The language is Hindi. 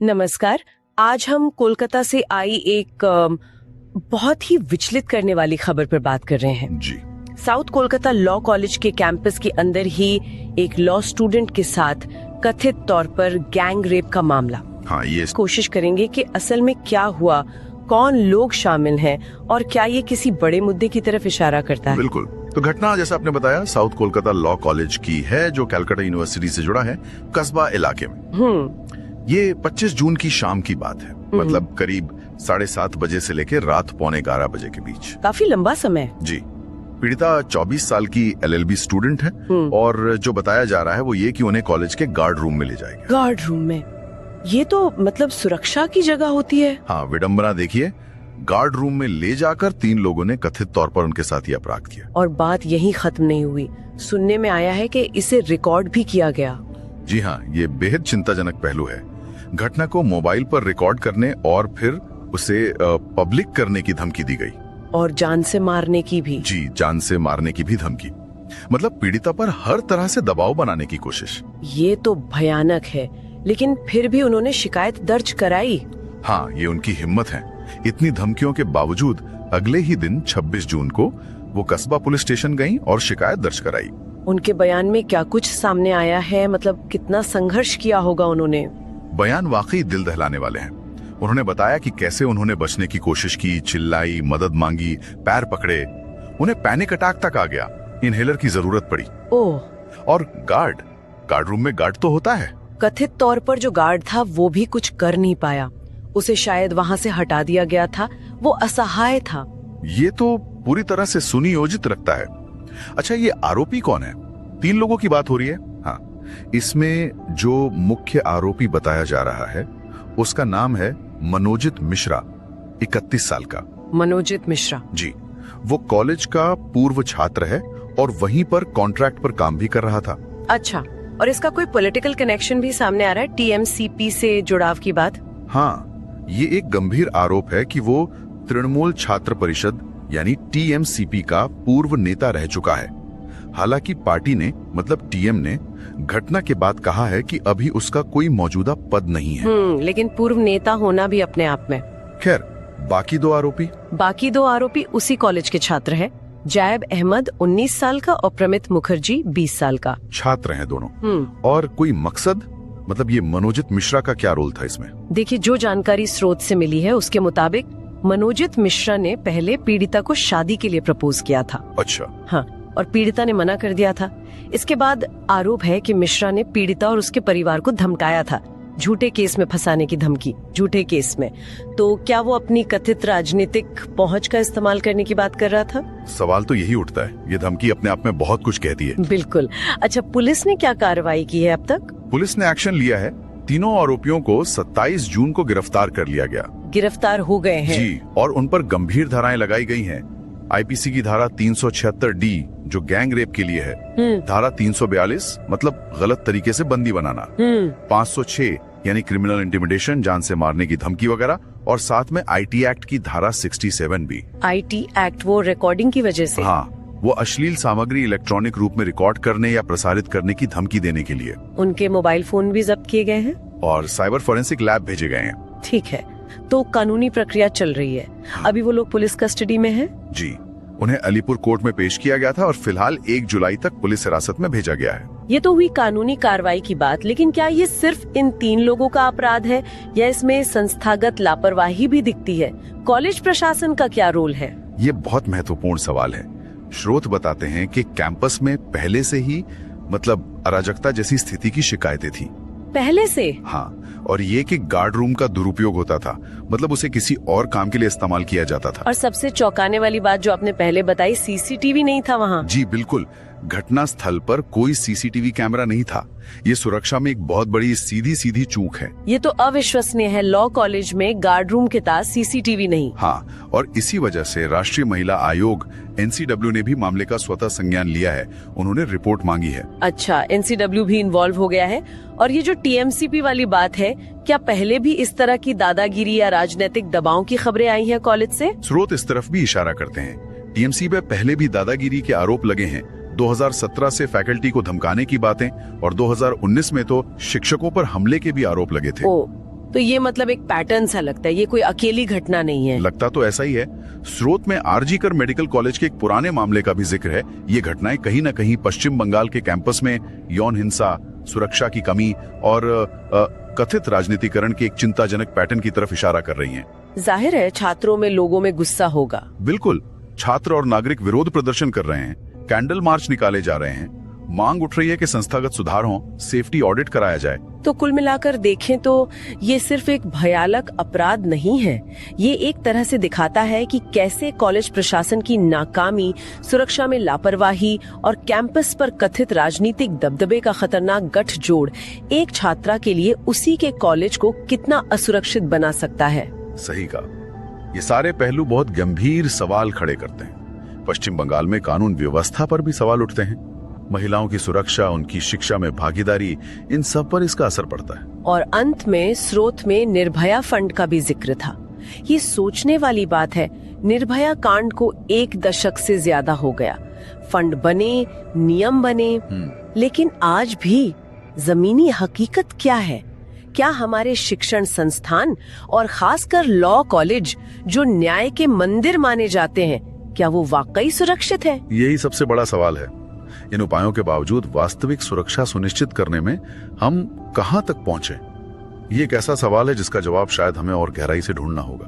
नमस्कार। आज हम कोलकाता से आई एक बहुत ही विचलित करने वाली खबर पर बात कर रहे हैं जी। साउथ कोलकाता लॉ कॉलेज के कैंपस के अंदर ही एक लॉ स्टूडेंट के साथ कथित तौर पर गैंग रेप का मामला। हाँ, ये कोशिश करेंगे कि असल में क्या हुआ, कौन लोग शामिल हैं और क्या ये किसी बड़े मुद्दे की तरफ इशारा करता है। बिल्कुल। तो घटना जैसा आपने बताया साउथ कोलकाता लॉ कॉलेज की है, जो कलकत्ता यूनिवर्सिटी से जुड़ा है, कस्बा इलाके में। ये 25 जून की शाम की बात है, मतलब करीब 7:30 बजे से लेकर रात 11:45 बजे के बीच। काफी लंबा समय। जी। पीड़िता 24 साल की LLB स्टूडेंट है और जो बताया जा रहा है वो ये कि उन्हें कॉलेज के गार्ड रूम में ले जाएंगे। गार्ड रूम में? ये तो मतलब सुरक्षा की जगह होती है। हाँ, विडंबना देखिए, गार्ड रूम में ले जाकर 3 लोगों ने कथित तौर पर उनके साथ ये अपराध किया। और बात यहीं खत्म नहीं हुई। सुनने में आया है कि इसे रिकॉर्ड भी किया गया। जी हाँ, ये बेहद चिंताजनक पहलू है। घटना को मोबाइल पर रिकॉर्ड करने और फिर उसे पब्लिक करने की धमकी दी गई। और जान से मारने की भी। जी, जान से मारने की भी धमकी। मतलब पीड़िता पर हर तरह से दबाव बनाने की कोशिश। ये तो भयानक है, लेकिन फिर भी उन्होंने शिकायत दर्ज कराई। हाँ, ये उनकी हिम्मत है। इतनी धमकियों के बावजूद अगले ही दिन 26 जून को वो कस्बा पुलिस स्टेशन गईं और शिकायत दर्ज कराई। उनके बयान में क्या कुछ सामने आया है? मतलब कितना संघर्ष किया होगा उन्होंने? बयान वाकई दिल दहलाने वाले हैं। उन्होंने बताया कि कैसे उन्होंने बचने की कोशिश की, चिल्लाई, मदद मांगी, पैर पकड़े, उन्हें पैनिक अटैक तक आ गया, इनहेलर की जरूरत पड़ी। ओह। और गार्ड रूम में गार्ड तो होता है। कथित तौर पर जो गार्ड था वो भी कुछ कर नहीं पाया। उसे शायद वहाँ से हटा दिया गया था। वो असहाय था। ये तो पूरी तरह से सुनियोजित रखता है। अच्छा, ये आरोपी कौन है? 3 लोगों की बात हो रही है। हाँ, इसमें जो मुख्य आरोपी बताया जा रहा है उसका नाम है मनोजित मिश्रा, 31 साल का। मनोजित मिश्रा? जी। वो कॉलेज का पूर्व छात्र है और वहीं पर कॉन्ट्रैक्ट पर काम भी कर रहा था। अच्छा, और इसका कोई पॉलिटिकल कनेक्शन भी सामने आ रहा है? TMCP से जुड़ाव की बात? हाँ, ये एक गंभीर आरोप है कि वो तृणमूल छात्र परिषद यानी TMCP का पूर्व नेता रह चुका है। हालांकि पार्टी ने, मतलब TM ने, घटना के बाद कहा है कि अभी उसका कोई मौजूदा पद नहीं है। लेकिन पूर्व नेता होना भी अपने आप में। खैर, बाकी दो आरोपी उसी कॉलेज के छात्र हैं। जायब अहमद 19 साल का और प्रमित मुखर्जी 20 साल का। छात्र हैं दोनों। और कोई मकसद, मतलब ये मनोजित मिश्रा का क्या रोल था इसमें? देखिए, जो जानकारी स्रोत से मिली है उसके मुताबिक मनोजित मिश्रा ने पहले पीड़िता को शादी के लिए प्रपोज किया था। अच्छा। हाँ, और पीड़िता ने मना कर दिया था। इसके बाद आरोप है कि मिश्रा ने पीड़िता और उसके परिवार को धमकाया था, झूठे केस में फंसाने की धमकी, झूठे केस में। तो क्या वो अपनी कथित राजनीतिक पहुंच का इस्तेमाल करने की बात कर रहा था? सवाल तो यही उठता है। ये धमकी अपने आप में बहुत कुछ कहती है। बिल्कुल। अच्छा, पुलिस ने क्या कार्रवाई की है अब तक? पुलिस ने एक्शन लिया है। तीनों आरोपियों को 27 जून को गिरफ्तार कर लिया गया। गिरफ्तार हो गए हैं? जी, और उन पर गंभीर धाराएं लगाई गई हैं। IPC की धारा 376D जो गैंग रेप के लिए है, धारा 342 मतलब गलत तरीके से बंदी बनाना, 506 यानी क्रिमिनल इंटिमिडेशन, जान से मारने की धमकी वगैरह, और साथ में IT एक्ट की धारा 67 भी। IT एक्ट वो रिकॉर्डिंग की वजह से? हाँ, वो अश्लील सामग्री इलेक्ट्रॉनिक रूप में रिकॉर्ड करने या प्रसारित करने की धमकी देने के लिए। उनके मोबाइल फोन भी जब्त किए गए हैं और साइबर फोरेंसिक लैब भेजे गए हैं। ठीक है, तो कानूनी प्रक्रिया चल रही है। अभी वो लोग पुलिस कस्टडी में हैं? जी, उन्हें अलीपुर कोर्ट में पेश किया गया था और फिलहाल 1 जुलाई तक पुलिस हिरासत में भेजा गया है। ये तो हुई कानूनी कार्रवाई की बात, लेकिन क्या ये सिर्फ इन 3 लोगों का अपराध है या इसमें संस्थागत लापरवाही भी दिखती है? कॉलेज प्रशासन का क्या रोल है? ये बहुत महत्वपूर्ण सवाल है। स्रोत बताते हैं कि कैंपस में पहले से ही मतलब अराजकता जैसी स्थिति की शिकायतें थी। पहले से? हाँ, और ये कि गार्ड रूम का दुरुपयोग होता था, मतलब उसे किसी और काम के लिए इस्तेमाल किया जाता था। और सबसे चौंकाने वाली बात जो आपने पहले बताई, CCTV नहीं था वहाँ। जी बिल्कुल, घटना स्थल पर कोई CCTV कैमरा नहीं था। ये सुरक्षा में एक बहुत बड़ी सीधी चूक है। ये तो अविश्वसनीय है। लॉ कॉलेज में गार्ड रूम के पास CCTV नहीं। हाँ, और इसी वजह से राष्ट्रीय महिला आयोग NCW ने भी मामले का स्वतः संज्ञान लिया है। उन्होंने रिपोर्ट मांगी है। अच्छा, NCW भी इन्वॉल्व हो गया है। और ये जो TMCP वाली बात है, क्या पहले भी इस तरह की दादागिरी या राजनीतिक दबाव की खबरें आई हैं कॉलेज से? स्रोत इस तरफ भी इशारा करते हैं। TMC पे पहले भी दादागिरी के आरोप लगे हैं। 2017 से फैकल्टी को धमकाने की बातें और 2019 में तो शिक्षकों पर हमले के भी आरोप लगे थे। तो ये मतलब एक पैटर्न सा लगता है, ये कोई अकेली घटना नहीं है। लगता तो ऐसा ही है। स्रोत में आरजी कर मेडिकल कॉलेज के एक पुराने मामले का भी जिक्र है। ये घटनाएं कहीं न कहीं पश्चिम बंगाल के कैंपस में यौन हिंसा, सुरक्षा की कमी और कथित राजनीतिकरण के एक चिंताजनक पैटर्न की तरफ इशारा कर रही हैं। जाहिर है छात्रों में, लोगों में गुस्सा होगा। बिल्कुल, छात्र और नागरिक विरोध प्रदर्शन कर रहे हैं, कैंडल मार्च निकाले जा रहे हैं, मांग उठ रही है कि संस्थागत सुधार हो, सेफ्टी ऑडिट कराया जाए। तो कुल मिलाकर देखें तो ये सिर्फ एक भयानक अपराध नहीं है, ये एक तरह से दिखाता है कि कैसे कॉलेज प्रशासन की नाकामी, सुरक्षा में लापरवाही और कैंपस पर कथित राजनीतिक दबदबे का खतरनाक गठजोड़ एक छात्रा के लिए उसी के कॉलेज को कितना असुरक्षित बना सकता है। सही कहा। ये सारे पहलू बहुत गंभीर सवाल खड़े करते हैं। पश्चिम बंगाल में कानून व्यवस्था पर भी सवाल उठते हैं। महिलाओं की सुरक्षा, उनकी शिक्षा में भागीदारी, इन सब पर इसका असर पड़ता है। और अंत में स्रोत में निर्भया फंड का भी जिक्र था। ये सोचने वाली बात है, निर्भया कांड को 1 दशक से ज्यादा हो गया, फंड बने, नियम बने, लेकिन आज भी जमीनी हकीकत क्या है? क्या हमारे शिक्षण संस्थान और खासकर लॉ कॉलेज, जो न्याय के मंदिर माने जाते हैं, क्या वो वाकई सुरक्षित है? यही सबसे बड़ा सवाल है। इन उपायों के बावजूद वास्तविक सुरक्षा सुनिश्चित करने में हम कहां तक पहुंचे? ये एक ऐसा सवाल है जिसका जवाब शायद हमें और गहराई से ढूंढना होगा।